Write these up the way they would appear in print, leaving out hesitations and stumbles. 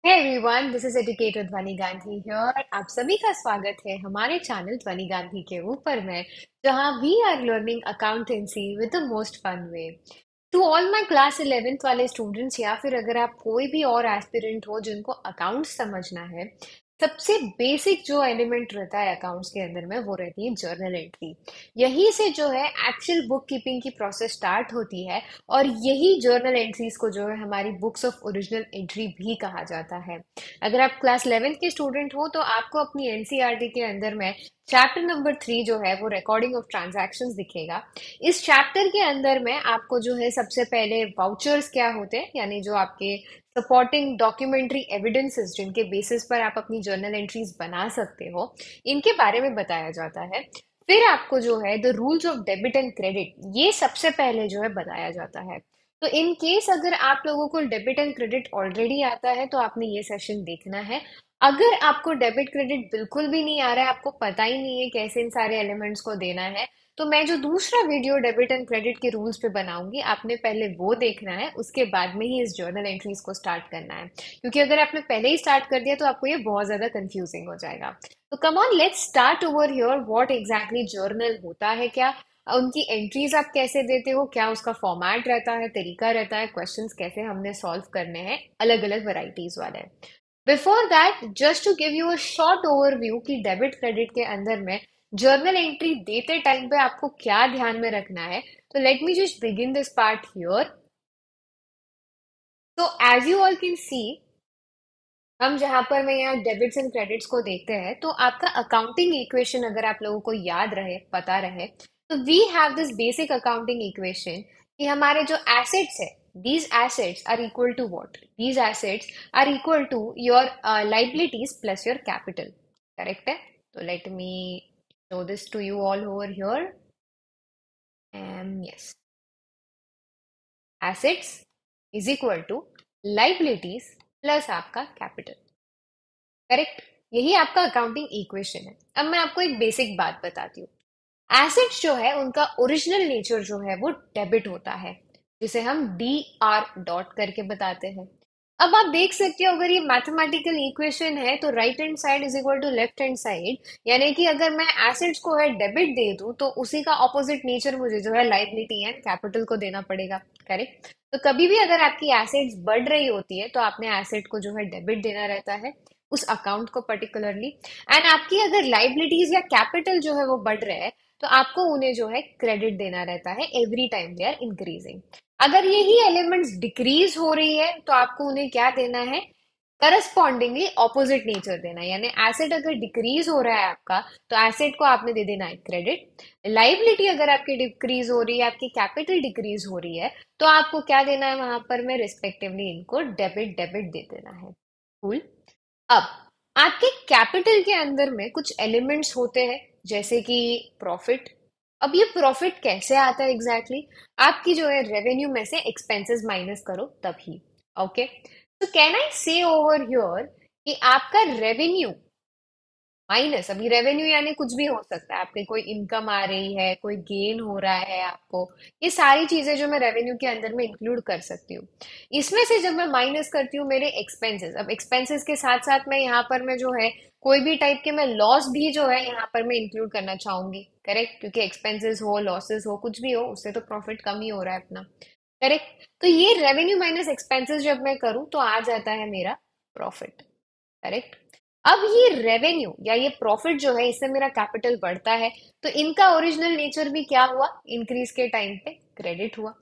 Hey everyone, this is educator Dhwani Gandhi here. आप सभी का स्वागत है हमारे चैनल ध्वनि गांधी के ऊपर में, जहां we are learning accountancy with the most fun way. To all my class 11th वाले स्टूडेंट्स, या फिर अगर आप कोई भी और एस्पिरेंट हो जिनको अकाउंट्स समझना है, सबसे बेसिक जो एलिमेंट रहता है अकाउंट्स के अंदर में वो रहती है जर्नल एंट्री। यही से जो है एक्चुअल बुक कीपिंग की प्रोसेस स्टार्ट होती है। और यही जर्नल एंट्रीज को जो है हमारी बुक्स ऑफ ओरिजिनल एंट्री भी कहा जाता है। अगर आप क्लास 11th के स्टूडेंट हो तो आपको अपनी एनसीईआरटी के अंदर में चैप्टर नंबर 3 जो है वो रिकॉर्डिंग ऑफ ट्रांजैक्शंस दिखेगा। इस चैप्टर के अंदर में आपको जो है सबसे पहले वाउचर्स क्या होते हैं, यानी जो आपके सपोर्टिंग डॉक्यूमेंट्री एविडेंसेस जिनके बेसिस पर आप अपनी जर्नल एंट्रीज बना सकते हो, इनके बारे में बताया जाता है। फिर आपको जो है the rules of debit and credit, ये सबसे पहले जो है बताया जाता है। तो इन केस अगर आप लोगों को डेबिट एंड क्रेडिट ऑलरेडी आता है तो आपने ये सेशन देखना है। अगर आपको डेबिट क्रेडिट बिल्कुल भी नहीं आ रहा है, आपको पता ही नहीं है कैसे इन सारे एलिमेंट्स को देना है, तो मैं जो दूसरा वीडियो डेबिट एंड क्रेडिट के रूल्स पे बनाऊंगी, आपने पहले वो देखना है, उसके बाद में ही इस जर्नल एंट्रीज को स्टार्ट करना है। क्योंकि अगर आपने पहले ही स्टार्ट कर दिया तो आपको ये बहुत ज्यादा कंफ्यूजिंग हो जाएगा। तो come on, let's start over here. What exactly journal होता है, क्या उनकी एंट्रीज आप कैसे देते हो, क्या उसका फॉर्मेट रहता है, तरीका रहता है, क्वेश्चंस कैसे हमने सॉल्व करने हैं, अलग अलग वैरायटीज वाले। Before that, just to give you a short overview कि डेबिट क्रेडिट के अंदर में जर्नल एंट्री देते टाइम पे आपको क्या ध्यान में रखना है, तो let me just begin this part here. तो as you all can see, हम जहां पर मैं यहाँ डेबिट्स एंड क्रेडिट्स को देखते हैं, तो आपका अकाउंटिंग इक्वेशन अगर आप लोगों को याद रहे, पता रहे, तो we have this basic accounting equation कि हमारे जो एसेट्स है, these assets are equal to what? These assets are equal to your liabilities plus your capital. Correct है? तो let me show this to you all over here. Yes, assets is equal to liabilities plus आपका capital. Correct? यही आपका accounting equation है। अब मैं आपको एक बेसिक बात बताती हूँ। एसेट्स जो है उनका ओरिजिनल नेचर जो है वो डेबिट होता है, जिसे हम डी आर डॉट करके बताते हैं। अब आप देख सकते हो, अगर ये मैथमेटिकल इक्वेशन है तो right hand side is equal to left hand side, यानी कि अगर मैं एसेट्स को है डेबिट दे दूं तो उसी का ऑपोजिट नेचर मुझे जो है लाइबिलिटी एंड कैपिटल को देना पड़ेगा। करेक्ट? तो कभी भी अगर आपकी एसेट्स बढ़ रही होती है तो आपने एसेट को जो है डेबिट देना रहता है, उस अकाउंट को पर्टिकुलरली। एंड आपकी अगर लाइबिलिटीज या कैपिटल जो है वो बढ़ रहे हैं तो आपको उन्हें जो है क्रेडिट देना रहता है every time they are increasing. अगर यही एलिमेंट्स डिक्रीज हो रही है तो आपको उन्हें क्या देना है? करस्पॉन्डिंगली ऑपोजिट नेचर देना है। यानी एसेट अगर डिक्रीज हो रहा है आपका, तो एसेट को आपने दे देना है क्रेडिट। लाइबिलिटी अगर आपकी डिक्रीज हो रही है, आपकी कैपिटल डिक्रीज हो रही है, तो आपको क्या देना है वहां पर में रिस्पेक्टिवली इनको डेबिट डेबिट दे देना है। कूल। अब आपके कैपिटल के अंदर में कुछ एलिमेंट्स होते हैं, जैसे कि प्रॉफिट। अब ये प्रॉफिट कैसे आता है एग्जैक्टली आपकी जो है रेवेन्यू में से एक्सपेंसेस माइनस करो तभी। ओके, तो कैन आई से ओवर हियर कि आपका रेवेन्यू माइनस, अभी रेवेन्यू यानी कुछ भी हो सकता है, आपके कोई इनकम आ रही है, कोई गेन हो रहा है आपको, ये सारी चीजें जो मैं रेवेन्यू के अंदर में इंक्लूड कर सकती हूँ। इसमें से जब मैं माइनस करती हूँ मेरे एक्सपेंसेस, अब एक्सपेंसेस के साथ साथ मैं यहाँ पर मैं जो है कोई भी टाइप के मैं लॉस भी जो है यहाँ पर मैं इंक्लूड करना चाहूंगी। करेक्ट? क्योंकि एक्सपेंसेस हो, लॉसेस हो, कुछ भी हो, उससे तो प्रॉफिट कम ही हो रहा है अपना। करेक्ट? तो ये रेवेन्यू माइनस एक्सपेंसेस जब मैं करूँ तो आ जाता है मेरा प्रॉफिट। करेक्ट? अब ये रेवेन्यू या ये प्रॉफिट जो है, इससे मेरा कैपिटल बढ़ता है, तो इनका ओरिजिनल नेचर भी क्या हुआ? इंक्रीज के टाइम पे क्रेडिट हुआ।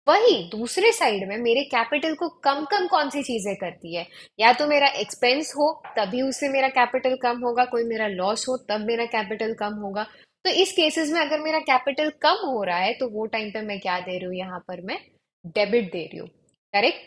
वही दूसरे साइड में मेरे कैपिटल को कम कम कौन सी चीजें करती है? या तो मेरा एक्सपेंस हो तभी उससे मेरा कैपिटल कम होगा, कोई मेरा लॉस हो तब मेरा कैपिटल कम होगा। तो इस केसेस में अगर मेरा कैपिटल कम हो रहा है तो वो टाइम पे मैं क्या दे रही हूँ यहाँ पर? मैं डेबिट दे रही हूँ। करेक्ट?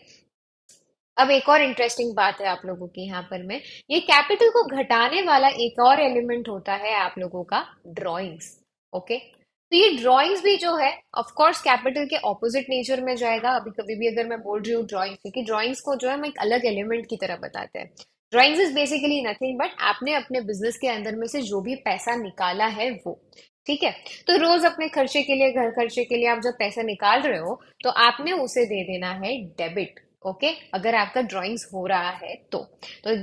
अब एक और इंटरेस्टिंग बात है आप लोगों की यहाँ पर में, ये कैपिटल को घटाने वाला एक और एलिमेंट होता है आप लोगों का ड्राइंग्स। ओके, तो ये ड्राइंग्स भी जो है ऑफ कोर्स कैपिटल के ऑपोजिट नेचर में जाएगा। अभी कभी भी अगर मैं बोल रही हूँ ड्राइंग्स, क्योंकि ड्राइंग्स को जो है हम एक अलग एलिमेंट की तरह बताते हैं। Drawings is basically nothing but आपने अपने बिजनेस के अंदर में से जो भी पैसा निकाला है वो। ठीक है? तो रोज अपने खर्चे के लिए, घर खर्चे के लिए आप जब पैसा निकाल रहे हो तो आपने उसे दे देना है डेबिट। ओके, अगर आपका ड्राइंग्स हो रहा है तो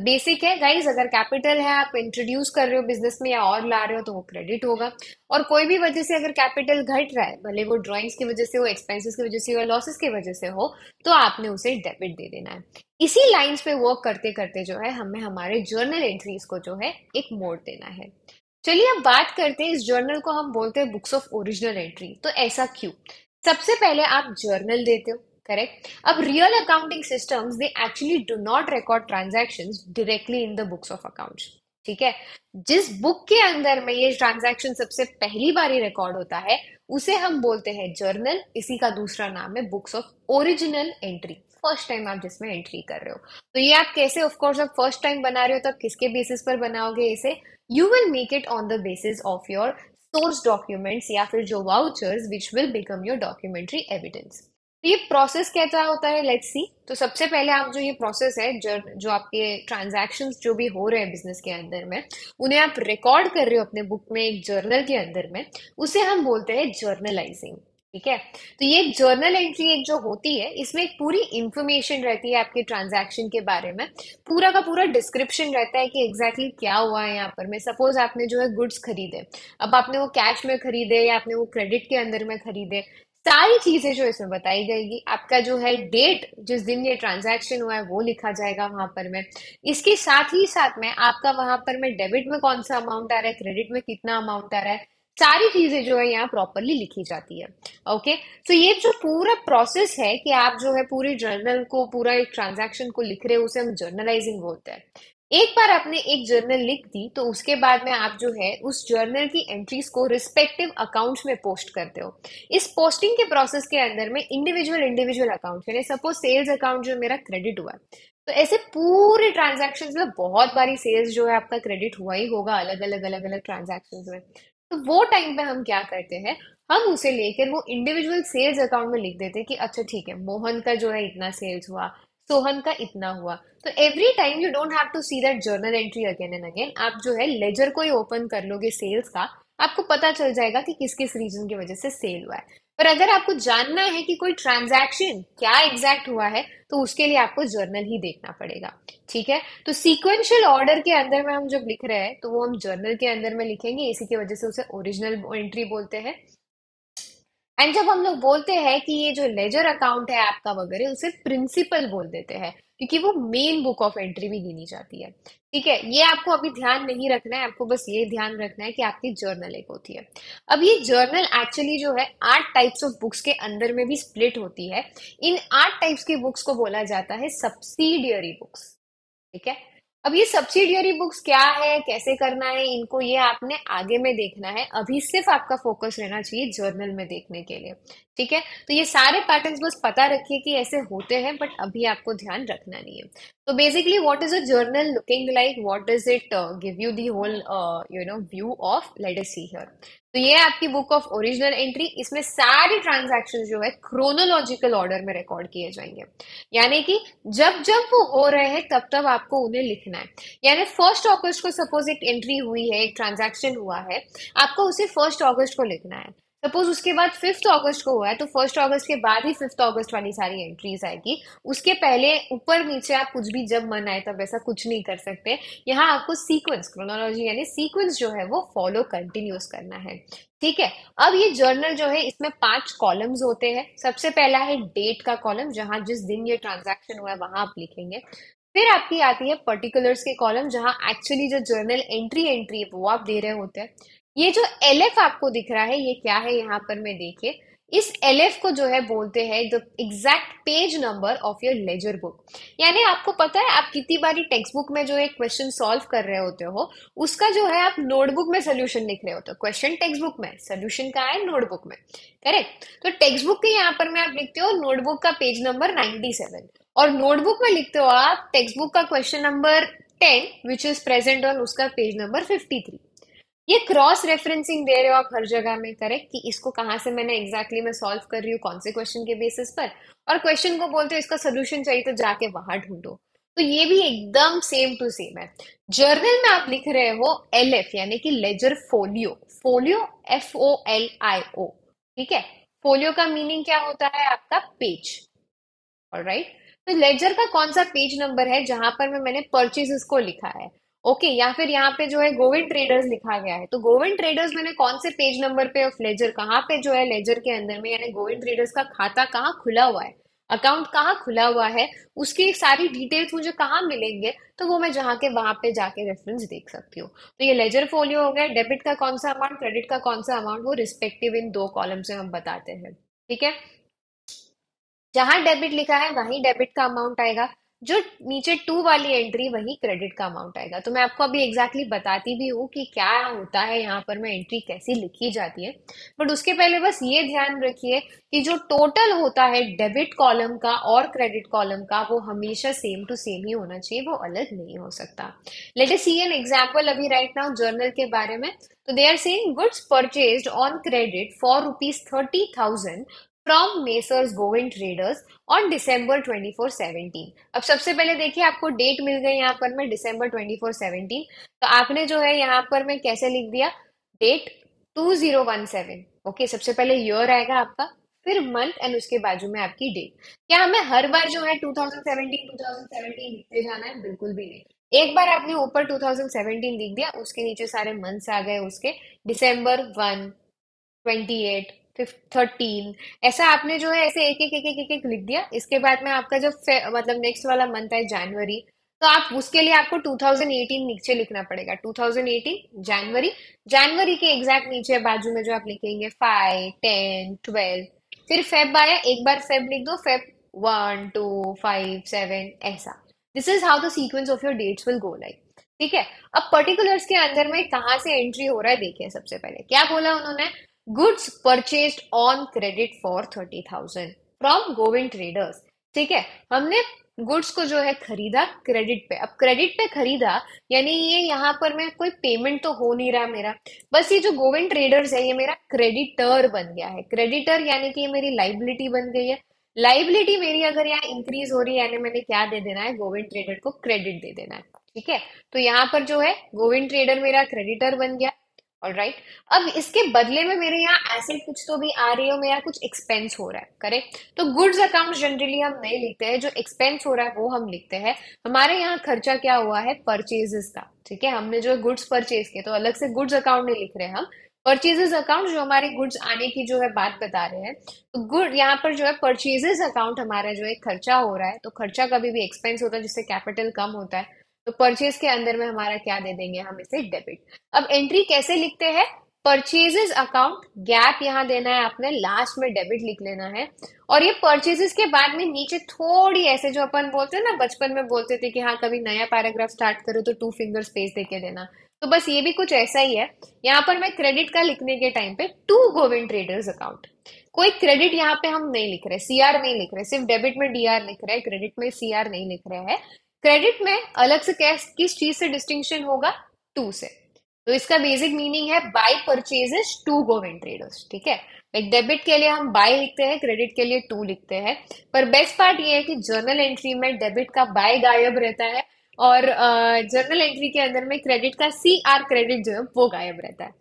बेसिक है गाइस, अगर कैपिटल है आप इंट्रोड्यूस कर रहे हो बिजनेस में या और ला रहे हो तो वो क्रेडिट होगा। और कोई भी वजह से अगर कैपिटल घट रहा है, भले वो ड्राइंग्स की वजह से हो, एक्सपेंसेस की वजह से हो या लॉसेस की वजह से हो, तो आपने उसे डेबिट दे देना है। इसी लाइंस पे वर्क करते करते जो है हमें हमारे जर्नल एंट्रीज को जो है एक मोड़ देना है। चलिए अब बात करते हैं, इस जर्नल को हम बोलते हैं बुक्स ऑफ ओरिजिनल एंट्री। तो ऐसा क्यों? सबसे पहले आप जर्नल देते हो, करेक्ट। अब real accounting systems they actually do not record transactions directly in the books of accounts. ठीक है, जिस बुक के अंदर में ये ट्रांजैक्शन सबसे पहली बार रिकॉर्ड होता है उसे हम बोलते हैं जर्नल। इसी का दूसरा नाम है books of original entry. First time आप जिसमें एंट्री कर रहे हो, तो ये आप कैसे, ऑफ कोर्स आप फर्स्ट टाइम बना रहे हो तो आप किसके बेसिस पर बनाओगे इसे? You will make it on the basis of your source documents या फिर जो vouchers which will become your documentary evidence. तो ये प्रोसेस कैसा होता है, लेट्स सी। तो सबसे पहले आप जो ये प्रोसेस है, जो आपके ट्रांजैक्शंस जो भी हो रहे हैं बिजनेस के अंदर में, उन्हें आप रिकॉर्ड कर रहे हो अपने बुक में एक जर्नल के अंदर में, उसे हम बोलते हैं जर्नलाइजिंग। ठीक है, तो ये जर्नल एंट्री एक जो होती है इसमें एक पूरी इंफॉर्मेशन रहती है आपके ट्रांजैक्शन के बारे में। पूरा का पूरा डिस्क्रिप्शन रहता है कि एग्जैक्टली क्या हुआ है यहाँ पर। मैं सपोज आपने जो है गुड्स खरीदे, अब आपने वो कैश में खरीदे या आपने वो क्रेडिट के अंदर में खरीदे, सारी चीजें जो इसमें बताई जाएगी। आपका जो है डेट, जिस दिन ये ट्रांजैक्शन हुआ है वो लिखा जाएगा वहां पर में। इसके साथ ही साथ में आपका वहां पर में डेबिट में कौन सा अमाउंट आ रहा है, क्रेडिट में कितना अमाउंट आ रहा है, सारी चीजें जो है यहाँ प्रॉपरली लिखी जाती है। ओके, तो ये जो पूरा प्रोसेस है कि आप जो है पूरी जर्नल को, पूरा एक ट्रांजैक्शन को लिख रहे हो, उसे हम जर्नलाइजिंग बोलते हैं। एक बार आपने एक जर्नल लिख दी तो उसके बाद में आप जो है उस जर्नल की एंट्रीज को रिस्पेक्टिव अकाउंट्स में पोस्ट करते हो। इस पोस्टिंग के प्रोसेस के अंदर में इंडिविजुअल इंडिविजुअल अकाउंट, यानी सपोज सेल्स अकाउंट जो मेरा क्रेडिट हुआ है, तो ऐसे पूरे ट्रांजैक्शंस में बहुत बारी सेल्स जो है आपका क्रेडिट हुआ ही होगा अलग अलग अलग अलग ट्रांजैक्शंस में। तो वो टाइम पे हम क्या करते हैं, हम उसे लेकर वो इंडिविजुअल सेल्स अकाउंट में लिख देते हैं कि अच्छा ठीक है, मोहन का जो है इतना सेल्स हुआ, सोहन का इतना हुआ। तो every time you don't have to see that journal entry again and again. आप जो है लेजर को ही ओपन कर लोगे सेल्स का, आपको पता चल जाएगा कि किस किस रीजन की वजह से सेल हुआ है। पर अगर आपको जानना है कि कोई ट्रांजैक्शन क्या एग्जैक्ट हुआ है, तो उसके लिए आपको जर्नल ही देखना पड़ेगा। ठीक है, तो सीक्वेंशियल ऑर्डर के अंदर में हम जब लिख रहे हैं तो वो हम जर्नल के अंदर में लिखेंगे, इसी की वजह से उसे ओरिजिनल एंट्री बोलते हैं। एंड जब हम लोग बोलते हैं कि ये जो लेजर अकाउंट है आपका वगैरह, उसे प्रिंसिपल बोल देते हैं, क्योंकि वो मेन बुक ऑफ एंट्री भी गिनी जाती है। ठीक है, ये आपको अभी ध्यान नहीं रखना है, आपको बस ये ध्यान रखना है कि आपकी जर्नल एक होती है। अब ये जर्नल एक्चुअली जो है 8 टाइप्स ऑफ बुक्स के अंदर में भी स्प्लिट होती है। इन 8 टाइप्स की बुक्स को बोला जाता है सब्सिडियरी बुक्स। ठीक है, अब ये सब्सिडियरी बुक्स क्या है, कैसे करना है इनको, ये आपने आगे में देखना है। अभी सिर्फ आपका फोकस रहना चाहिए जर्नल में देखने के लिए। ठीक है, तो ये सारे पैटर्न्स बस पता रखिए कि ऐसे होते हैं, बट अभी आपको ध्यान रखना नहीं है। तो basically what is a journal looking like, what does it give you the whole view of, let us see here. तो ये है आपकी बुक ऑफ ओरिजिनल एंट्री। इसमें सारे ट्रांजैक्शन जो है क्रोनोलॉजिकल ऑर्डर में रिकॉर्ड किए जाएंगे, यानी कि जब जब वो हो रहे हैं तब तब आपको उन्हें लिखना है। यानी 1 अगस्त को सपोज एक एंट्री हुई है, एक ट्रांजैक्शन हुआ है, आपको उसे 1 अगस्त को लिखना है। सपोज उसके बाद 5 अगस्त को हुआ है तो 1 अगस्त के बाद ही 5 अगस्त वाली सारी एंट्रीज आएगी। उसके पहले ऊपर नीचे आप कुछ भी जब मन आए तब ऐसा कुछ नहीं कर सकते। यहाँ आपको सीक्वेंस, क्रोनोलॉजी यानी सीक्वेंस जो है वो फॉलो कंटिन्यूस करना है। ठीक है, अब ये जर्नल जो है इसमें 5 कॉलम्स होते हैं। सबसे पहला है डेट का कॉलम, जहां जिस दिन ये ट्रांजैक्शन हुआ है वहां आप लिखेंगे। फिर आपकी आती है पर्टिकुलर्स के कॉलम, जहां एक्चुअली जो जर्नल एंट्री है वो आप दे रहे होते हैं। ये जो एलएफ आपको दिख रहा है ये क्या है, यहाँ पर मैं देखिए, इस एलएफ को जो है बोलते हैं the exact page number of your laser book. यानी आपको पता है आप कितनी बारी टेक्स्ट बुक में जो एक क्वेश्चन सॉल्व कर रहे होते हो, उसका जो है आप नोटबुक में सोल्यूशन लिख रहे होते हो। क्वेश्चन टेक्स्ट बुक में, सोल्यूशन कहाँ है, नोटबुक में। करेक्ट, तो टेक्स्ट बुक के यहाँ पर में आप लिखते हो नोटबुक का पेज नंबर 97, और नोटबुक में लिखते हो आप टेक्स्ट बुक का question number 10 which is present on उसका पेज नंबर 53। ये क्रॉस रेफरेंसिंग दे रहे हो आप हर जगह में, करेक्ट, कि इसको कहाँ से मैंने एग्जैक्टली मैं सॉल्व कर रही हूँ, कौन से क्वेश्चन के बेसिस पर, और क्वेश्चन को बोलते हो इसका सोल्यूशन चाहिए तो जाके वहां ढूंढो। तो ये भी एकदम सेम टू सेम है। जर्नल में आप लिख रहे हो एलएफ यानी कि लेजर फोलियो, फोलियो FOLIO। ठीक है, फोलियो का मीनिंग क्या होता है, आपका पेज। ऑलराइट, तो लेजर का कौन सा पेज नंबर है जहां पर मैंने परचेजेस को लिखा है? ओके, या फिर यहाँ पे जो है गोविंद ट्रेडर्स लिखा गया है, तो गोविंद ट्रेडर्स मैंने कौन से पेज नंबर पे ऑफ लेजर, कहाँ पे जो है लेजर के अंदर में, यानी गोविंद ट्रेडर्स का खाता कहाँ खुला हुआ है, अकाउंट कहाँ खुला हुआ है, उसकी सारी डिटेल्स मुझे कहाँ मिलेंगे, तो वो मैं जहाँ के वहां पे जाके रेफरेंस देख सकती हूँ। तो ये लेजर फोलियो हो गया, डेबिट का कौन सा अमाउंट, क्रेडिट का कौन सा अमाउंट, वो रिस्पेक्टिव इन दो कॉलम से हम बताते हैं। ठीक है, जहां डेबिट लिखा है वहीं डेबिट का अमाउंट आएगा, जो नीचे टू वाली एंट्री वही क्रेडिट का अमाउंट आएगा। तो मैं आपको अभी एग्जैक्टली बताती भी हूँ कि क्या होता है यहाँ पर, मैं एंट्री कैसी लिखी जाती है। बट उसके पहले बस ये ध्यान रखिए कि जो टोटल होता है डेबिट कॉलम का और क्रेडिट कॉलम का, वो हमेशा सेम टू सेम ही होना चाहिए, वो अलग नहीं हो सकता। Let us see an example अभी राइट नाउ जर्नल के बारे में। तो they are saying goods purchased on credit for ₹30,000 from Messrs Govind Traders on December 24, 17। अब सबसे पहले देखिए, आपको डेट मिल गई यहाँ पर में December 24, 17। तो आपने जो है यहाँ पर में कैसे लिख दिया, डेट 2017। ओके, सबसे पहले ईयर आएगा आपका, फिर मंथ, एंड उसके बाजू में आपकी डेट। क्या हमें हर बार जो है 2017 लिखते जाना है? बिल्कुल भी नहीं। एक बार आपने ऊपर 2017 लिख दिया, उसके नीचे सारे मंथ्स आ गए उसके, December 1, 28, 13, ऐसा आपने जो है ऐसे एक एक लिख दिया। इसके बाद में आपका जब मतलब नेक्स्ट वाला मंथ है जनवरी, तो आप उसके लिए आपको 2018 नीचे लिखना पड़ेगा, 2018 जनवरी। जनवरी के एग्जैक्ट नीचे बाजू में जो आप लिखेंगे 5, 10, 12। फिर फेब आया, एक बार फेब लिख दो, फेब 1, 2, 5, 7, ऐसा। This is how the sequence of your dates will go like. ठीक है, अब पर्टिकुलर्स के अंदर में कहाँ से एंट्री हो रहा है देखिए। सबसे पहले क्या बोला उन्होंने, goods purchased on credit for 30,000 from Govind Traders. ठीक है, हमने गुड्स को जो है खरीदा क्रेडिट पे। अब क्रेडिट पे खरीदा यानी ये यहाँ पर मैं कोई पेमेंट तो हो नहीं रहा मेरा, बस ये जो गोविंद ट्रेडर्स है ये मेरा क्रेडिटर बन गया है। क्रेडिटर यानी कि ये मेरी लाइबिलिटी बन गई है। लाइबिलिटी मेरी अगर यहाँ इंक्रीज हो रही है, यानी मैंने क्या दे देना है, गोविंद ट्रेडर को क्रेडिट दे देना है। ठीक है, तो यहाँ पर जो है गोविंद ट्रेडर मेरा क्रेडिटर बन गया। ऑल राइट, अब इसके बदले में मेरे यहाँ एसेट कुछ तो भी आ रही है, मेरा कुछ एक्सपेंस हो रहा है, करेक्ट। तो गुड्स अकाउंट जनरली हम नहीं लिखते हैं, जो एक्सपेंस हो रहा है वो हम लिखते हैं। हमारे यहाँ खर्चा क्या हुआ है, परचेजेस का। ठीक है, हमने जो गुड्स परचेज किए, तो अलग से गुड्स अकाउंट नहीं लिख रहे हैं हम, परचेजेस अकाउंट जो हमारे गुड्स आने की जो है बात बता रहे हैं। तो गुड यहाँ पर जो है परचेजेस अकाउंट हमारा जो है खर्चा हो रहा है, तो खर्चा कभी भी एक्सपेंस होता है जिससे कैपिटल कम होता है। तो परचेज के अंदर में हमारा क्या दे देंगे हम, इसे डेबिट। अब एंट्री कैसे लिखते हैं, परचेजेस अकाउंट, गैप यहाँ देना है आपने, लास्ट में डेबिट लिख लेना है। और ये परचेजेस के बाद में नीचे थोड़ी ऐसे जो अपन बोलते हैं ना, बचपन में बोलते थे कि हाँ कभी नया पैराग्राफ स्टार्ट करो तो 2 फिंगर स्पेस देके देना, तो बस ये भी कुछ ऐसा ही है। यहाँ पर मैं क्रेडिट का लिखने के टाइम पे टू गोविंद ट्रेडर्स अकाउंट, कोई क्रेडिट यहाँ पे हम नहीं लिख रहे, सीआर नहीं लिख रहे, सिर्फ डेबिट में डीआर लिख रहे हैं, क्रेडिट में सीआर नहीं लिख रहे हैं। क्रेडिट में अलग से किस चीज से डिस्टिंक्शन होगा, टू से। तो इसका बेसिक मीनिंग है by purchases to Govind Traders. ठीक है, एक डेबिट के लिए हम बाय लिखते हैं, क्रेडिट के लिए टू लिखते हैं। पर बेस्ट पार्ट ये है कि जर्नल एंट्री में डेबिट का बाय गायब रहता है, और जर्नल एंट्री के अंदर में क्रेडिट का सी आर क्रेडिट जो है वो गायब रहता है।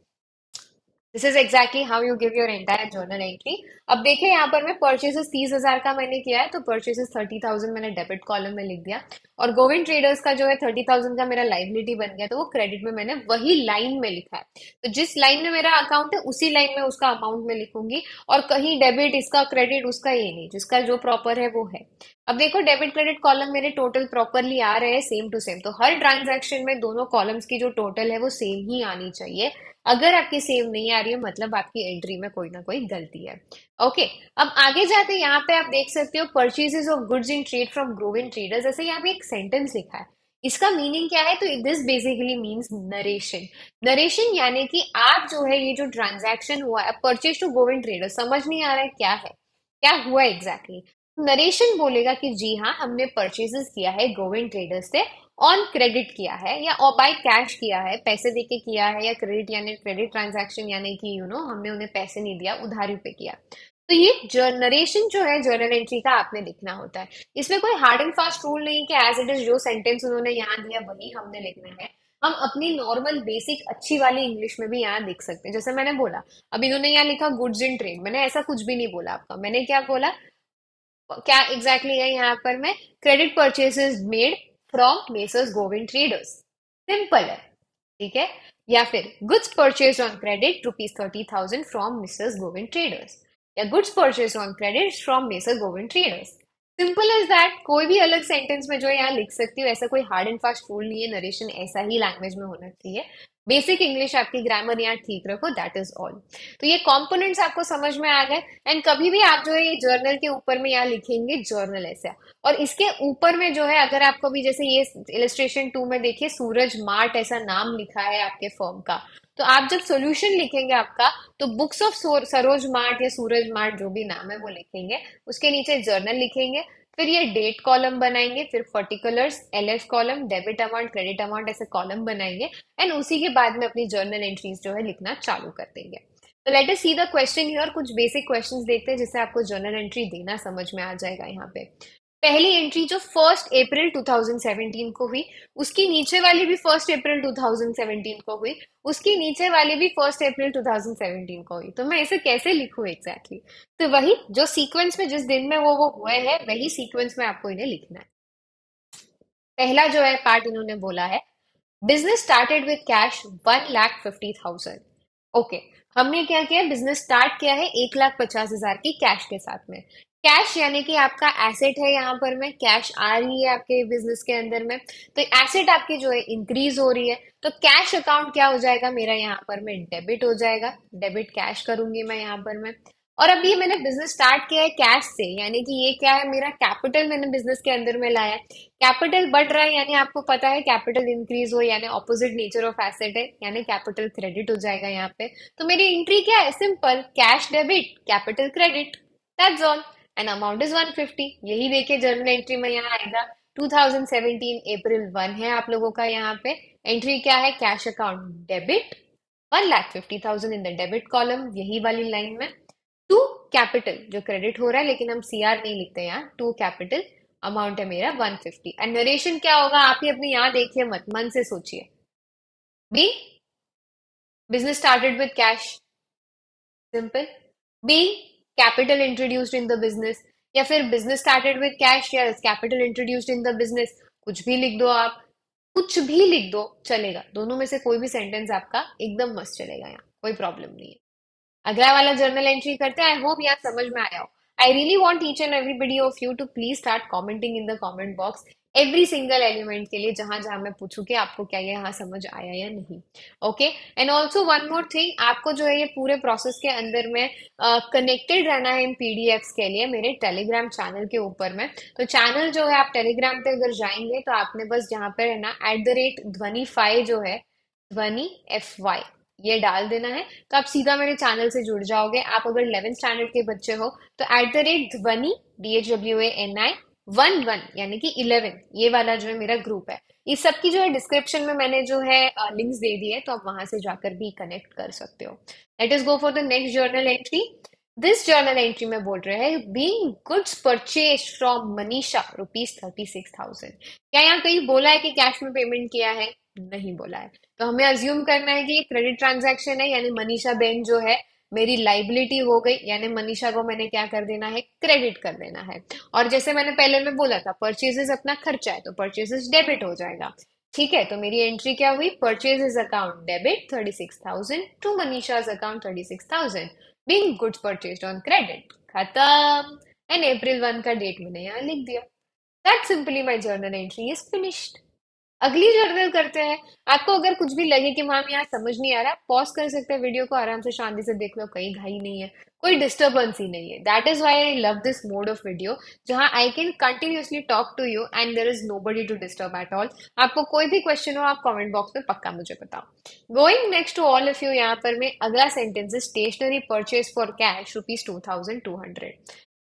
This is exactly how you give your entire journal entry. अब देखिए यहाँ पर मैं परचेसेस 30,000 का मैंने किया है, तो परचेसेस 30,000 मैंने डेबिट कॉलम में लिख दिया। और गोविंद ट्रेडर्स का जो है 30,000 का मेरा लाइबिलिटी बन गया, तो वो क्रेडिट में मैंने वही लाइन में लिखा है। तो जिस लाइन में मेरा अकाउंट है उसी लाइन में उसका अमाउंट में लिखूंगी, और कहीं डेबिट इसका क्रेडिट उसका, ये नहीं, जिसका जो प्रॉपर है वो है। अब देखो डेबिट क्रेडिट कॉलम मेरे टोटल प्रॉपरली आ रहे हैं सेम टू सेम, तो हर ट्रांजैक्शन में दोनों कॉलम्स की जो टोटल है वो सेम ही आनी चाहिए। अगर आपकी सेम नहीं आ रही है मतलब आपकी एंट्री में कोई ना कोई गलती है। ओके, अब आगे जाते यहाँ पे आप देख सकते हो purchases of goods in trade from Govind traders, जैसे यहाँ पे एक सेंटेंस लिखा है। इसका मीनिंग क्या है, तो this basically means narration. Narration यानी कि आप जो है ये जो ट्रांजैक्शन हुआ है परचेज टू गोविंद ट्रेडर्स, समझ नहीं आ रहा है क्या है, क्या हुआ एग्जैक्टली। नरेशन बोलेगा कि जी हाँ हमने परचेजेस किया है गोविंद ट्रेडर्स से, ऑन क्रेडिट किया है या बाय कैश किया है, पैसे देके किया है, या क्रेडिट यानी क्रेडिट ट्रांजैक्शन यानी कि हमने उन्हें पैसे नहीं दिया, उधारी पे किया। तो ये नरेशन जो है जर्नल एंट्री का आपने लिखना होता है। इसमें कोई हार्ड एंड फास्ट रूल नहीं कि एज इट इज जो सेंटेंस उन्होंने यहाँ दिया वही हमने लिखना है। हम अपनी नॉर्मल बेसिक अच्छी वाली इंग्लिश में भी यहाँ लिख सकते हैं। जैसे मैंने बोला, अब इन्होंने यहाँ लिखा गुड्स इन ट्रेड, मैंने ऐसा कुछ भी नहीं बोला आपका, मैंने क्या बोला, क्या एग्जैक्टली है यहाँ पर मैं, credit purchases made from Messrs Govind traders, simple है। ठीक है। या फिर goods purchase on credit ₹30,000 from Mrs Govind traders, या goods purchase on credit from Mrs Govind traders. Simple is that. कोई भी अलग सेंटेंस में जो है यहाँ लिख सकती हूँ, ऐसा कोई हार्ड एंड फास्ट रूल नहीं है, नरेशन ऐसा ही लैंग्वेज में होना चाहिए। बेसिक इंग्लिश आपकी ग्रामर यहाँ ठीक रखो, दैट इज ऑल। तो ये कंपोनेंट्स आपको समझ में आ गए। एंड कभी भी आप जो है ये जर्नल के ऊपर में यहाँ लिखेंगे जर्नल ऐसा, और इसके ऊपर में जो है अगर आपको भी जैसे ये इलस्ट्रेशन 2 में देखिए सूरज मार्ट ऐसा नाम लिखा है आपके फर्म का, तो आप जब सॉल्यूशन लिखेंगे आपका, तो बुक्स ऑफ सरोज मार्ट या सूरज मार्ट जो भी नाम है वो लिखेंगे, उसके नीचे जर्नल लिखेंगे, फिर ये डेट कॉलम बनाएंगे, फिर particulars LF column, debit amount credit amount ऐसे कॉलम बनाएंगे, एंड उसी के बाद में अपनी जर्नल एंट्रीज जो है लिखना चालू कर देंगे। तो late us see the question here. कुछ बेसिक क्वेश्चंस देखते हैं जिससे आपको जर्नल एंट्री देना समझ में आ जाएगा यहाँ पे। पहली एंट्री जो 1 अप्रैल 2017 को हुई, उसकी नीचे वाली भी 1 अप्रैल 2017 को हुई, उसकी नीचे वाली भी 1 अप्रैल 2017 को हुई। तो मैं इसे कैसे लिखूं एग्जैक्टली? तो वही जो सीक्वेंस में जिस दिन में वो हुए हैं वही सीक्वेंस में आपको इन्हें लिखना है। पहला जो है पार्ट इन्होंने बोला है, business started with cash 1,50,000। Okay, हमने क्या किया, बिजनेस स्टार्ट किया है 1,50,000 की कैश के साथ में। कैश यानी कि आपका एसेट है, यहाँ पर में कैश आ रही है आपके बिजनेस के अंदर में, तो एसेट आपकी जो है इंक्रीज हो रही है, तो कैश अकाउंट क्या हो जाएगा मेरा यहाँ पर में, डेबिट हो जाएगा, डेबिट कैश करूंगी मैं यहाँ पर में। और अब ये मैंने बिजनेस स्टार्ट किया है कैश से, यानी कि ये क्या है, मेरा कैपिटल मैंने बिजनेस के अंदर में लाया है, कैपिटल बढ़ रहा है, यानी आपको पता है कैपिटल इंक्रीज हो यानी ऑपोजिट नेचर ऑफ एसेट है, यानी कैपिटल क्रेडिट हो जाएगा यहाँ पे। तो मेरी एंट्री क्या है, simple, cash debit capital credit, that's all. And amount is 150, यही देखिए जर्नल एंट्री में यहाँ आएगा। 2017 अप्रैल 1 है आप लोगों का यहाँ पे। एंट्री क्या है, cash account debit 1,50,000 in the debit column, यही वाली लाइन में। टू कैपिटल जो क्रेडिट हो रहा है, लेकिन हम सीआर नहीं लिखते यहाँ, टू कैपिटल अमाउंट है मेरा 150। एंड नरेशन क्या होगा आप ही अपने यहाँ देखिए, मत मन से सोचिए। B, business started with cash, simple. B, capital introduced in the business, या फिर बिजनेस स्टार्टेड विद कैश या capital introduced in the business, कुछ भी लिख दो आप, कुछ भी लिख दो चलेगा, दोनों में से कोई भी सेंटेंस आपका एकदम मस्त चलेगा, यहाँ कोई प्रॉब्लम नहीं है। अगला वाला जर्नल एंट्री करते हैं। आई होप यहाँ समझ में आया हो। I really want each and everybody of you to please start commenting in the comment box every single element के लिए, जहां जहां मैं पूछूं कि आपको क्या ये यहाँ समझ आया या नहीं। Okay. And also one more thing, आपको जो है ये पूरे प्रोसेस के अंदर में कनेक्टेड रहना है इन पीडीएफ्स के लिए मेरे टेलीग्राम चैनल के ऊपर में। तो चैनल जो है आप टेलीग्राम पे अगर जाएंगे तो आपने बस यहाँ पे है ना @ध्वनि5 जो है, ध्वनि FY, ये डाल देना है, तो आप सीधा मेरे चैनल से जुड़ जाओगे। आप अगर 11th स्टैंडर्ड के बच्चे हो तो @ध्वनि DHWANI 11 यानी कि 11, ये वाला जो है मेरा ग्रुप है। इस सब की जो है डिस्क्रिप्शन में मैंने जो है लिंक्स दे दिए है, तो आप वहां से जाकर भी कनेक्ट कर सकते हो। Let us go for the next journal entry. This journal entry में बोल रहे हैं, being goods purchase from Manisha ₹36,000। क्या यहाँ कहीं बोला है कि कैश में पेमेंट किया है? नहीं बोला है। तो हमें अज्यूम करना है कि ये क्रेडिट ट्रांजैक्शन है, यानी मनीषा बेन जो है मेरी लाइबिलिटी हो गई, यानी मनीषा को मैंने क्या कर देना है, क्रेडिट कर देना है। और जैसे मैंने पहले में बोला था, परचेजेस अपना खर्चा है, तो परचेजेस डेबिट हो जाएगा। ठीक है, तो मेरी एंट्री क्या हुई, purchases account debit 36,000 to Manisha's account 36,000, being goods purchased on credit, खत्म। एंड अप्रैल 1 का डेट मैंने यहाँ लिख दिया। That simply my journal entry is finished. अगली जर्नल करते हैं। आपको अगर कुछ भी लगे कि मैम यहाँ समझ नहीं आ रहा, पॉज कर सकते हैं वीडियो को, आराम से शांति से देख लो, कहीं घाई नहीं है, कोई डिस्टर्बेंस ही नहीं है। That is why I love this mode of video, जहाँ I can continuously talk to you and there is nobody to disturb at all. आपको कोई भी क्वेश्चन हो आप कमेंट बॉक्स में पक्का मुझे बताओ। Going next to all of you, यहाँ पर मैं अगला सेंटेंस है, stationery purchase for cash ₹2,200।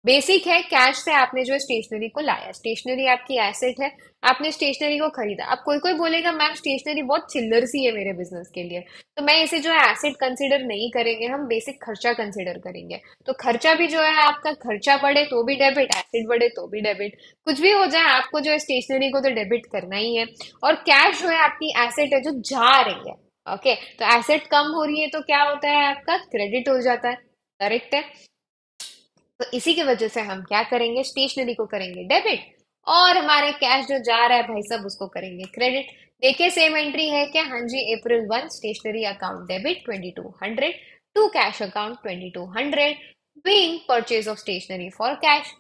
Basic है, कैश से आपने जो है स्टेशनरी को लाया, स्टेशनरी आपकी एसेट है, आपने स्टेशनरी को खरीदा। अब कोई कोई बोलेगा मैम स्टेशनरी बहुत चिल्लर सी है मेरे बिजनेस के लिए, तो मैं इसे जो है एसेट कंसिडर नहीं करेंगे, हम बेसिक खर्चा कंसिडर करेंगे। तो खर्चा भी जो है आपका, खर्चा बढ़े तो भी डेबिट, एसेट बढ़े तो भी डेबिट, कुछ भी हो जाए आपको जो है स्टेशनरी को तो डेबिट करना ही है। और कैश जो है आपकी एसेट है जो जा रही है। ओके, तो एसेट कम हो रही है तो क्या होता है, आपका क्रेडिट हो जाता है, करेक्ट है। तो इसी की वजह से हम क्या करेंगे, स्टेशनरी को करेंगे डेबिट, और हमारे कैश जो जा रहा है भाई साहब उसको करेंगे क्रेडिट। देखिए सेम एंट्री है क्या, हाँ जी, April 1 stationery account debit 2200 to cash account 2200, being purchase of stationery for cash.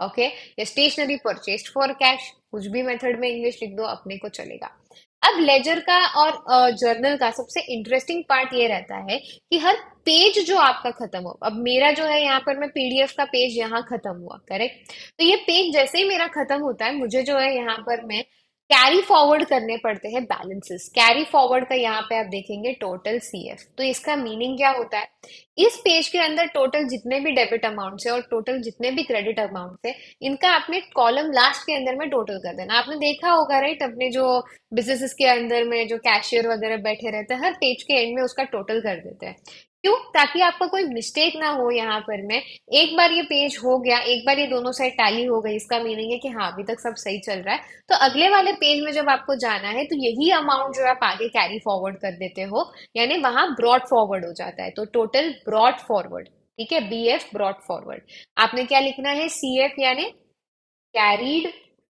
Okay, या स्टेशनरी परचेस्ड फॉर कैश, कुछ भी मेथड में इंग्लिश लिख दो, अपने को चलेगा। अब लेजर का और जर्नल का सबसे इंटरेस्टिंग पार्ट ये रहता है कि हर पेज जो आपका खत्म हो, अब मेरा जो है यहाँ पर मैं पीडीएफ का पेज यहाँ खत्म हुआ, करेक्ट। तो ये पेज जैसे ही मेरा खत्म होता है, मुझे जो है यहाँ पर मैं कैरी फॉरवर्ड करने पड़ते हैं बैलेंसेस। कैरी फॉरवर्ड का यहाँ पे आप देखेंगे टोटल सीएफ। तो इसका मीनिंग क्या होता है, इस पेज के अंदर टोटल जितने भी डेबिट अमाउंट है और टोटल जितने भी क्रेडिट अमाउंट है, इनका आपने कॉलम लास्ट के अंदर में टोटल कर देना। आपने देखा होगा राइट, अपने जो बिजनेसेस के अंदर में जो कैशियर वगैरह बैठे रहते हैं, हर पेज के एंड में उसका टोटल कर देते हैं। क्यों, ताकि आपका कोई मिस्टेक ना हो। यहाँ पर मैं एक बार ये पेज हो गया, एक बार ये दोनों साइड टैली हो गई, इसका मीनिंग है कि हाँ अभी तक सब सही चल रहा है। तो अगले वाले पेज में जब आपको जाना है तो यही अमाउंट जो आप आगे कैरी फॉरवर्ड कर देते हो, यानी वहां ब्रॉड फॉरवर्ड हो जाता है। तो टोटल ब्रॉड फॉरवर्ड, ठीक है, बीएफ ब्रॉड फॉरवर्ड। आपने क्या लिखना है, सीएफ यानी कैरीड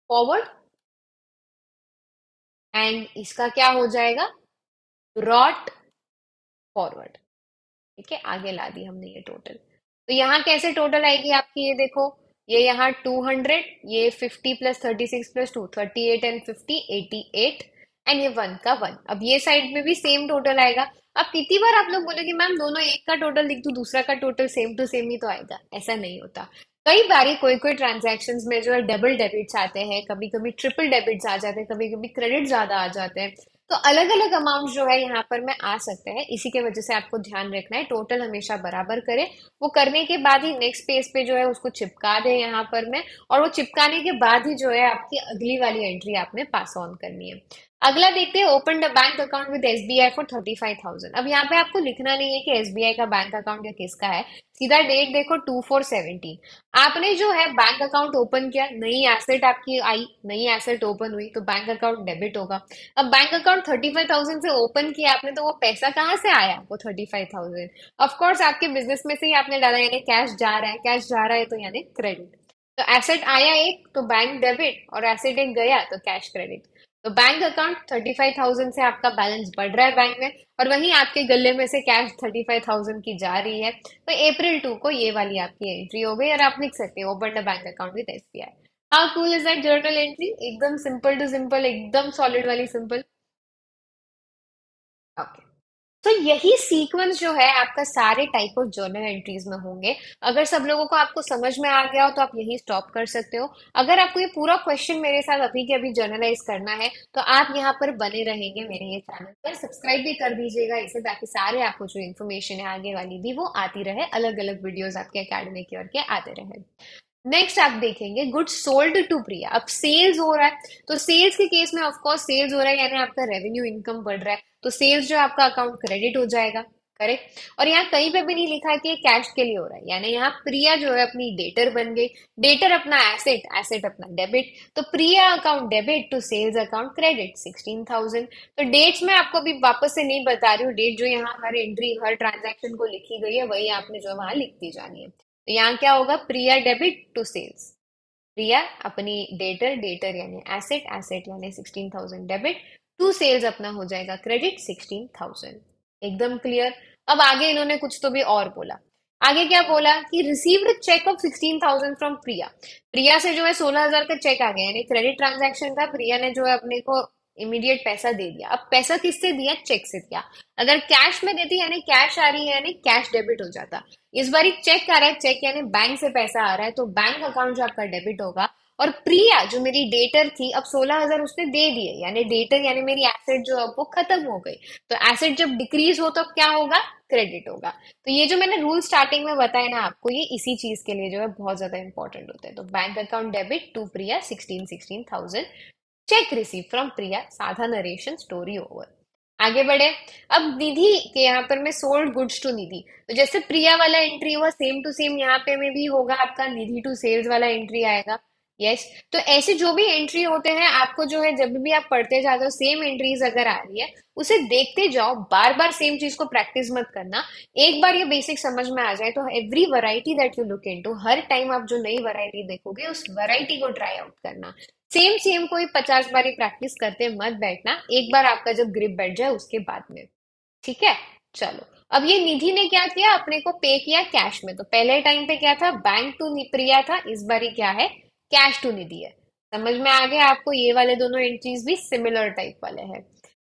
फॉरवर्ड, एंड इसका क्या हो जाएगा, ब्रॉड फॉरवर्ड। ठीक है, आगे ला दी हमने ये टोटल। तो यहाँ कैसे टोटल आएगी आपकी, ये देखो, ये यहाँ 200, ये 50 प्लस 36 प्लस 2 38 एंड 50 88, एंड ये 1 का 1। अब ये साइड में भी सेम टोटल आएगा। अब कितनी बार आप लोग बोलोगे मैम दोनों एक का टोटल लिख दूं, दूसरा का टोटल सेम टू सेम ही तो आएगा, ऐसा नहीं होता। कई बारी कोई कोई ट्रांजैक्शंस में जो है डबल डेबिट्स आते हैं, कभी कभी ट्रिपल डेबिट्स आ जाते हैं, कभी कभी क्रेडिट ज्यादा आ जाते हैं। तो अलग अलग अमाउंट जो है यहाँ पर में आ सकते हैं। इसी के वजह से आपको ध्यान रखना है टोटल हमेशा बराबर करें। वो करने के बाद ही नेक्स्ट पेज पे जो है उसको चिपका दे यहाँ पर में, और वो चिपकाने के बाद ही जो है आपकी अगली वाली एंट्री आपने पास ऑन करनी है। अगला देखते हैं, open the bank account with SBI for 35,000। अब यहाँ पे आपको लिखना नहीं है कि एसबीआई का बैंक अकाउंट या किसका है, सीधा डेट देखो 24/17। आपने जो है बैंक अकाउंट ओपन किया, नई एसेट आपकी आई, नई एसेट ओपन हुई तो बैंक अकाउंट डेबिट होगा। अब बैंक अकाउंट 35,000 से ओपन किया आपने, तो वो पैसा कहाँ से आया वो 35,000? ऑफकोर्स आपके बिजनेस में से ही आपने डाला, यानी कैश जा रहा है, कैश जा रहा है तो यानी क्रेडिट। तो एसेट आया एक तो बैंक डेबिट, और एसेट एक गया तो कैश क्रेडिट। तो बैंक अकाउंट 35,000 से आपका बैलेंस बढ़ रहा है बैंक में, और वहीं आपके गले में से कैश 35,000 की जा रही है। तो April 2 को ये वाली आपकी एंट्री हो गई, और आप लिख सकते हो open the bank account with SBI. How cool is that journal entry, एकदम सिंपल टू सिंपल, एकदम सॉलिड वाली सिंपल। ओके, तो यही सीक्वेंस जो है आपका सारे टाइप ऑफ जर्नल एंट्रीज में होंगे। अगर सब लोगों को आपको समझ में आ गया हो तो आप यही स्टॉप कर सकते हो। अगर आपको ये पूरा क्वेश्चन मेरे साथ अभी के अभी जर्नलाइज करना है तो आप यहाँ पर बने रहेंगे मेरे ये चैनल पर, सब्सक्राइब भी कर दीजिएगा इसे, ताकि सारे आपको जो इन्फॉर्मेशन है आगे वाली भी वो आती रहे, अलग अलग वीडियोस आपके एकेडमी की ओर के आते रहे। नेक्स्ट आप देखेंगे गुड्स सोल्ड टू प्रिया। अब सेल्स हो रहा है, तो सेल्स के केस में ऑफकोर्स सेल्स हो रहा है यानी आपका रेवेन्यू इनकम बढ़ रहा है, तो सेल्स जो आपका अकाउंट क्रेडिट हो जाएगा, करेक्ट। और यहाँ कहीं पे भी नहीं लिखा है कि ये कैश के लिए हो रहा है, यानी यहाँ प्रिया जो है अपनी डेटर बन गई। डेटर अपना एसेट, एसेट अपना डेबिट, तो Priya account debit to sales account credit 16,000। तो डेट्स में आपको भी वापस से नहीं बता रही हूँ, डेट जो यहाँ हर एंट्री हर ट्रांजैक्शन को लिखी गई है वही आपने जो वहां लिखती जानी है। तो यहाँ क्या होगा, प्रिया डेबिट टू सेल्स, प्रिया अपनी डेटर, डेटर यानी एसेट, एसेट यानी 16,000 डेबिट, टू सेल्स अपना हो जाएगा क्रेडिट 16,000। एकदम क्लियर। अब आगे इन्होंने कुछ तो भी और बोला। आगे क्या बोला कि रिसीव्ड चेक ऑफ 16,000 फ्रॉम प्रिया। प्रिया से जो है 16,000 का चेक आ गया, यानी क्रेडिट ट्रांजैक्शन था, प्रिया ने जो है अपने को इमीडिएट पैसा दे दिया। अब पैसा किससे दिया, चेक से दिया। अगर कैश में देती यानी कैश आ रही है यानी कैश डेबिट हो जाता। इस बार चेक आ रहा है, चेक यानी बैंक से पैसा आ रहा है, तो बैंक अकाउंट जो आपका डेबिट होगा। और प्रिया जो मेरी डेटर थी, अब 16,000 उसने दे दिए, यानी डेटर यानी मेरी एसेट जो अब वो खत्म हो गई। तो एसेट जब डिक्रीज हो तो क्या होगा, क्रेडिट होगा। तो ये जो मैंने रूल स्टार्टिंग में बताया ना आपको, ये इसी चीज के लिए जो है बहुत ज्यादा इंपॉर्टेंट होता है। तो bank account debit to Priya 16,000, cheque receive from Priya, साधा नरेशन, स्टोरी ओवर। आगे बढ़े। अब निधि के यहाँ पर मैं सोल्ड गुड्स टू निधि, तो जैसे प्रिया वाला एंट्री हुआ सेम टू सेम यहाँ पे में भी होगा, आपका निधि टू सेल्स वाला एंट्री आएगा। यस। तो ऐसे जो भी एंट्री होते हैं आपको जो है जब भी आप पढ़ते जाते हो सेम एंट्रीज अगर आ रही है उसे देखते जाओ, बार बार सेम चीज को प्रैक्टिस मत करना। एक बार ये बेसिक समझ में आ जाए तो every variety that you look into, her time आप जो नई वैरायटी देखोगे उस वैरायटी को ट्राई आउट करना। सेम सेम कोई 50 बारी प्रैक्टिस करते मत बैठना, एक बार आपका जब ग्रिप बैठ जाए उसके बाद में। ठीक है, चलो। अब ये निधि ने क्या किया, अपने को पे किया कैश में। तो पहले टाइम पे क्या था, बैंक टू प्रिया था, इस बार ही क्या है, कैश टू निधि है। समझ में आ गया आपको, ये वाले दोनों एंट्रीज भी सिमिलर टाइप वाले हैं।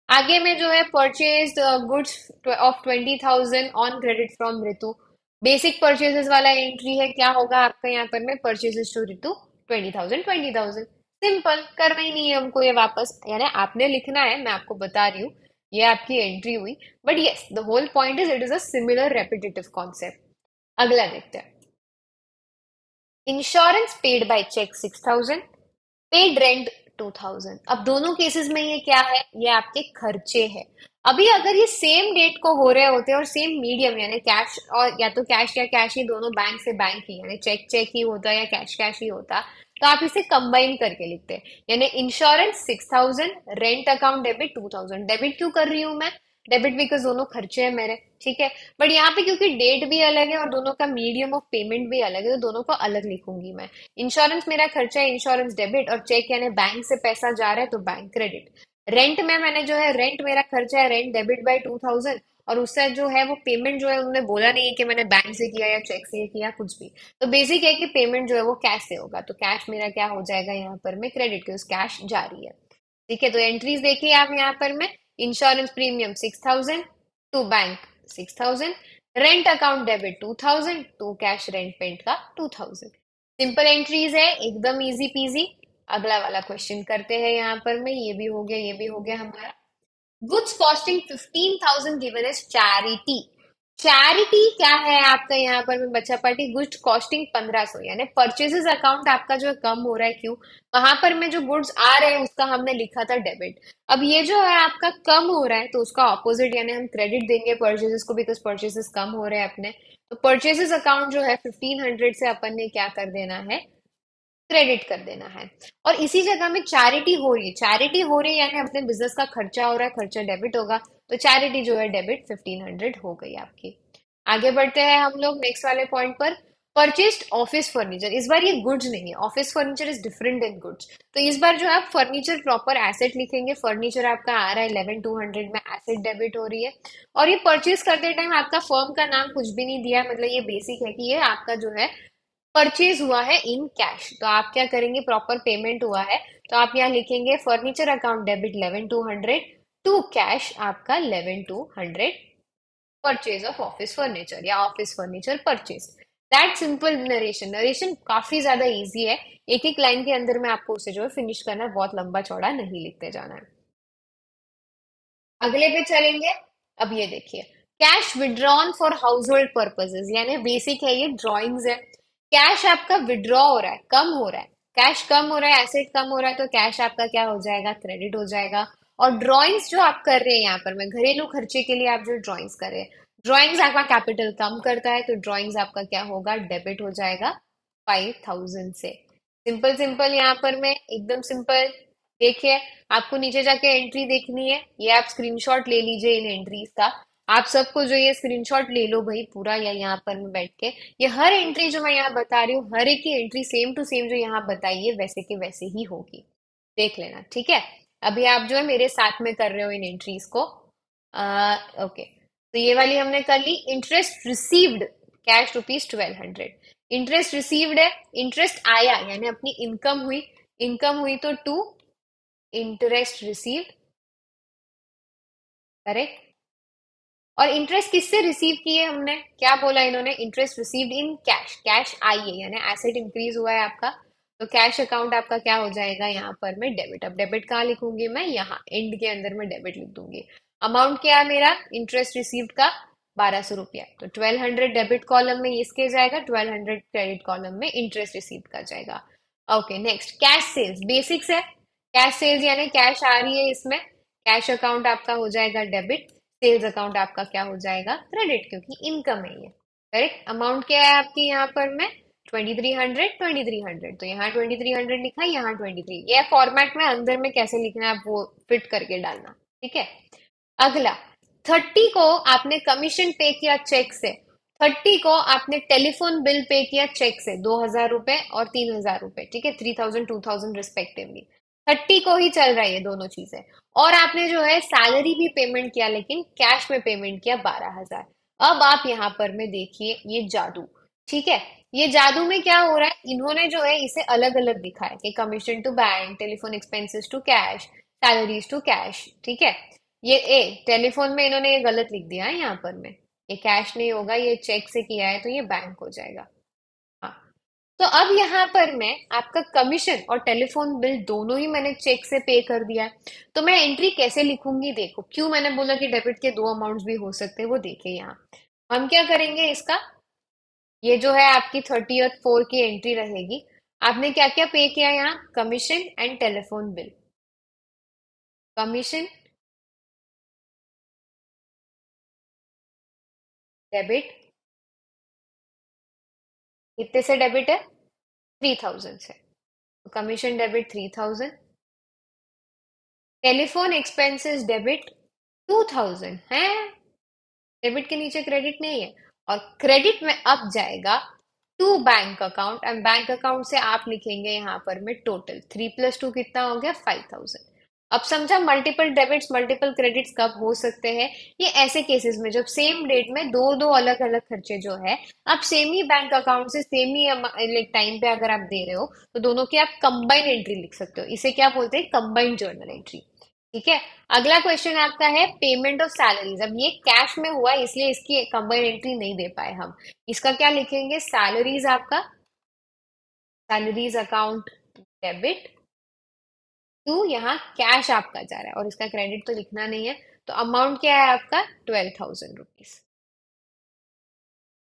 आगे में जो है purchase goods of 20,000 on credit from Ritu, basic purchases वाला एंट्री है। क्या होगा आपका यहाँ पर में, परचेजेस टू ऋतु 20,000 सिंपल, करना ही नहीं है हमको ये वापस, यानी आपने लिखना है, मैं आपको बता रही हूँ। ये आपकी एंट्री हुई, but yes the whole point is it is a similar repetitive concept. अगला देखते हैं, insurance paid by cheque 6,000, paid rent 2,000। अब दोनों केसेस में ये क्या है, ये आपके खर्चे हैं। अभी अगर ये सेम डेट को हो रहे होते और सेम मीडियम यानी कैश, और या तो कैश या कैश ही, दोनों बैंक से बैंक ही, यानी चेक चेक ही होता या कैश कैश ही होता, तो आप इसे कंबाइन करके लिखते हैं। यानी insurance 6,000, rent account debit 2,000। Debit क्यों कर रही हूं मैं, डेबिट बिकॉज दोनों खर्चे हैं मेरे, ठीक है। बट यहाँ पे क्योंकि डेट भी अलग है और दोनों का मीडियम ऑफ पेमेंट भी अलग है, तो दोनों को अलग लिखूंगी मैं। इंश्योरेंस मेरा खर्चा है, इंश्योरेंस डेबिट, और चेक यानी बैंक से पैसा जा रहा है तो बैंक क्रेडिट। रेंट में मैंने जो है, रेंट मेरा खर्चा है, रेंट डेबिट बाय 2,000, और उससे जो है वो पेमेंट जो है उन्होंने बोला नहीं है कि मैंने बैंक से किया या चेक से किया कुछ भी। तो बेसिक है कि पेमेंट जो है वो कैश से होगा, तो कैश मेरा क्या हो जाएगा यहाँ पर में, क्रेडिट, के उस कैश जा रही है। ठीक है, तो एंट्रीज देखिए आप यहाँ पर में, insurance premium 6,000 to bank 6,000, rent account debit 2,000 to cash rent paid का 2,000। सिंपल एंट्रीज है, एकदम इजी पीजी। अगला वाला क्वेश्चन करते हैं यहाँ पर में, ये भी हो गया, ये भी हो गया हमारा। Goods costing 15,000 given as charity. Charity क्या है आपका यहाँ पर में बच्चा पार्टी, गुड्स कॉस्टिंग 1,500, यानी परचेजेस अकाउंट आपका जो है कम हो रहा है, क्यों, वहां पर में जो गुड्स आ रहे हैं उसका हमने लिखा था डेबिट। अब ये जो है आपका कम हो रहा है तो उसका ऑपोजिट यानी हम क्रेडिट देंगे परचेजेस को, बिकॉज परचेजेस कम हो रहे हैं अपने। तो परचेजेस अकाउंट जो है 1,500 से अपन ने क्या कर देना है, क्रेडिट कर देना है। और इसी जगह में चैरिटी हो रही है, चैरिटी हो रही है यानी अपने बिजनेस का खर्चा हो रहा है, खर्चा डेबिट होगा, तो चैरिटी जो है डेबिट 1,500 हो गई आपकी। आगे बढ़ते हैं हम लोग नेक्स्ट वाले पॉइंट पर, परचेस्ड ऑफिस फर्नीचर। इस बार ये गुड्स नहीं है, office furniture is different than goods. तो इस बार जो है आप फर्नीचर प्रॉपर एसेट लिखेंगे, फर्नीचर आपका आ रहा है 11,200 में, एसेट डेबिट हो रही है। और ये परचेज करते टाइम आपका फर्म का नाम कुछ भी नहीं दिया है, मतलब ये बेसिक है कि ये आपका जो है परचेज हुआ है इन कैश। तो आप क्या करेंगे, प्रॉपर पेमेंट हुआ है, तो आप यहाँ लिखेंगे furniture account debit 11,200 to cash आपका 11,200, परचेज ऑफ ऑफिस फर्नीचर या office furniture purchase. That simple narration, narration काफी ज्यादा इजी है, एक एक लाइन के अंदर में आपको उसे जो है फिनिश करना है, बहुत लंबा चौड़ा नहीं लिखते जाना है। अगले पे चलेंगे। अब ये देखिए, cash withdrawn for house hold purposes, यानी बेसिक है, ये ड्रॉइंग्स है। कैश आपका विड्रॉ हो रहा है, कम हो रहा है, कैश कम हो रहा है, एसेट कम हो रहा है, तो कैश आपका क्या हो जाएगा, क्रेडिट हो जाएगा। और ड्रॉइंग्स जो आप कर रहे हैं यहाँ पर, मैं घरेलू खर्चे के लिए आप जो ड्रॉइंग्स कर रहे हैं, ड्रॉइंग्स आपका कैपिटल कम करता है, तो ड्रॉइंग्स आपका क्या होगा, डेबिट हो जाएगा 5,000 से। सिंपल सिंपल यहाँ पर मैं एकदम सिंपल। देखिए, आपको नीचे जाके एंट्री देखनी है, ये आप स्क्रीनशॉट ले लीजिए इन एंट्रीज का। आप सबको जो ये स्क्रीनशॉट ले लो भाई पूरा, या यहाँ पर मैं बैठ के, ये हर एंट्री जो मैं यहाँ बता रही हूँ, हर एक की एंट्री सेम टू सेम जो यहाँ बताइए वैसे के वैसे ही होगी, देख लेना, ठीक है। अभी आप जो है मेरे साथ में कर रहे हो इन एंट्रीज को। ओके, तो ये वाली हमने कर ली। Interest received cash ₹1,200, interest received है, इंटरेस्ट आया यानी अपनी इनकम हुई, इनकम हुई तो टू इंटरेस्ट रिसीव्ड, करेक्ट। और इंटरेस्ट किससे रिसीव किए हमने, क्या बोला इन्होंने, interest received in cash, cash आई है यानी एसेट इंक्रीज हुआ है आपका, तो कैश अकाउंट आपका क्या हो जाएगा यहाँ पर में, डेबिट। अब डेबिट कहाँ लिखूंगी मैं, यहाँ एंड के अंदर में डेबिट लिख दूंगी। अमाउंट क्या है मेरा इंटरेस्ट रिसीव्ड का, 1,200 रुपया, तो 1,200 डेबिट कॉलम में इसके जाएगा, 1,200 क्रेडिट कॉलम में इंटरेस्ट रिसीव्ड का जाएगा। Okay, next cash sales, basics है। कैश सेल्स यानी कैश आ रही है इसमें, कैश अकाउंट आपका हो जाएगा डेबिट, सेल्स अकाउंट आपका क्या हो जाएगा, क्रेडिट, क्योंकि इनकम है ये, करेक्ट। अमाउंट क्या है आपकी यहाँ पर में, 2300 2300, तो यहाँ 2300 लिखा, यहाँ 23। ये फॉर्मेट में अंदर में कैसे लिखना है आप वो फिट करके डालना। ठीक है। अगला, 30 को आपने कमीशन पे किया चेक से, 30 को आपने टेलीफोन बिल पे किया चेक से, 2000 रुपए और 3000 रुपए। ठीक है, 3000 2000 रिस्पेक्टिवली। 30 को ही चल रहा है ये दोनों चीजें। और आपने जो है सैलरी भी पेमेंट किया, लेकिन कैश में पेमेंट किया 12,000। अब आप यहाँ पर में देखिए ये जादू। ठीक है, ये जादू में क्या हो रहा है, इन्होंने जो है इसे अलग अलग दिखा है कि commission to bank, telephone expenses to cash, salaries to cash. ठीक है, ये टेलीफोन में इन्होंने ये गलत लिख दिया है यहाँ पर में, ये कैश नहीं होगा, ये चेक से किया है तो ये बैंक हो जाएगा। हाँ, तो अब यहाँ पर मैं आपका कमीशन और टेलीफोन बिल दोनों ही मैंने चेक से पे कर दिया है। तो मैं एंट्री कैसे लिखूंगी, देखो क्यों मैंने बोला कि डेबिट के दो अमाउंट्स भी हो सकते हैं, वो देखिए यहाँ। हम क्या करेंगे इसका, ये जो है आपकी 30th 4 की एंट्री रहेगी। आपने क्या क्या पे किया यहाँ, commission and telephone bill. Commission debit, कितने से डेबिट है, 3000 से। Commission debit 3000, telephone expenses debit 2000 है। डेबिट के नीचे क्रेडिट नहीं है। और क्रेडिट में अब जाएगा to bank account, and bank account से आप लिखेंगे यहाँ पर में टोटल 3 + 2 कितना हो गया, 5000। अब समझा मल्टीपल डेबिट्स मल्टीपल क्रेडिट्स कब हो सकते हैं, ये ऐसे केसेस में जब सेम डेट में दो दो अलग अलग खर्चे जो है आप सेम ही बैंक अकाउंट से सेम ही टाइम पे अगर आप दे रहे हो, तो दोनों की आप कंबाइन एंट्री लिख सकते हो। इसे क्या बोलते हैं, कंबाइंड जर्नल एंट्री। ठीक है। अगला क्वेश्चन आपका है पेमेंट ऑफ सैलरीज। अब ये कैश में हुआ इसलिए इसकी कंबाइंड एंट्री नहीं दे पाए हम। इसका क्या लिखेंगे, सैलरीज आपका, सैलरीज अकाउंट डेबिट टू, यहाँ कैश आपका जा रहा है और इसका क्रेडिट तो लिखना नहीं है, तो अमाउंट क्या है आपका, 12,000 rupees.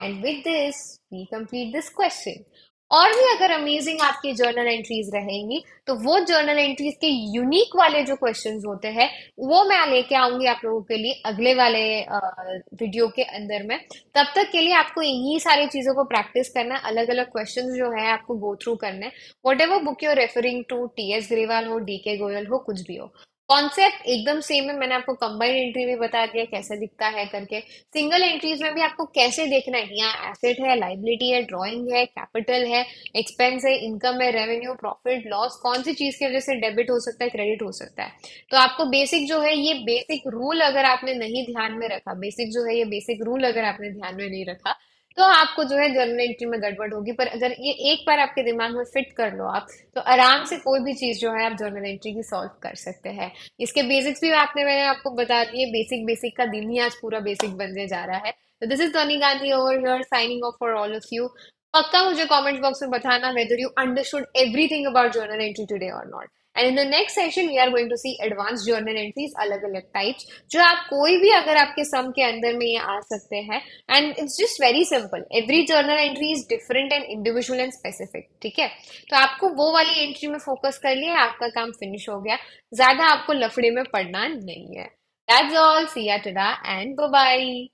And with this we complete this question. और भी अगर अमेजिंग आपकी जर्नल एंट्रीज रहेंगी, तो वो जर्नल एंट्रीज के यूनिक वाले जो क्वेश्चंस होते हैं वो मैं लेके आऊंगी आप लोगों के लिए अगले वाले वीडियो के अंदर में। तब तक के लिए आपको इन्हीं सारी चीजों को प्रैक्टिस करना है, अलग अलग क्वेश्चंस जो है आपको गो थ्रू करना है। Whatever book you're referring to, TS Grewal हो, डीके गोयल हो, कुछ भी हो, कॉन्सेप्ट एकदम सेम है। मैंने आपको कंबाइंड एंट्री भी बता दिया कैसे दिखता है करके। सिंगल एंट्रीज में भी आपको कैसे देखना है, यहाँ एसेट है, लाइबिलिटी है, ड्राइंग है, कैपिटल है, एक्सपेंस है, इनकम है, रेवेन्यू, प्रॉफिट लॉस, कौन सी चीज की वजह से डेबिट हो सकता है, क्रेडिट हो सकता है। तो आपको बेसिक जो है ये बेसिक रूल अगर आपने नहीं ध्यान में रखा, बेसिक जो है ये बेसिक रूल अगर आपने ध्यान में नहीं रखा, तो आपको जो है जर्नल एंट्री में गड़बड़ होगी। पर अगर ये एक बार आपके दिमाग में फिट कर लो आप, तो आराम से कोई भी चीज जो है आप जर्नल एंट्री की सॉल्व कर सकते हैं। इसके बेसिक्स भी मैंने आपको बता दिए, बेसिक बेसिक का दिन ही आज पूरा बेसिक बनने जा रहा है। तो this is Dhwani Gandhi over here signing off for all of you. पक्का मुझे कमेंट बॉक्स में बताना whether you understood everything about journal entry today or not. And in the next session, we are going to see advanced journal entries, अलग अलग types, जो आप कोई भी अगर आपके सम के अंदर में ये आ सकते हैं। And it's just very simple, every journal entry is different and individual and specific. ठीक है, तो आपको वो वाली एंट्री में फोकस कर लिया, आपका काम फिनिश हो गया, ज्यादा आपको लफड़े में पड़ना नहीं है। दैट्स ऑल, सी या टुडे एंड बाय बाय।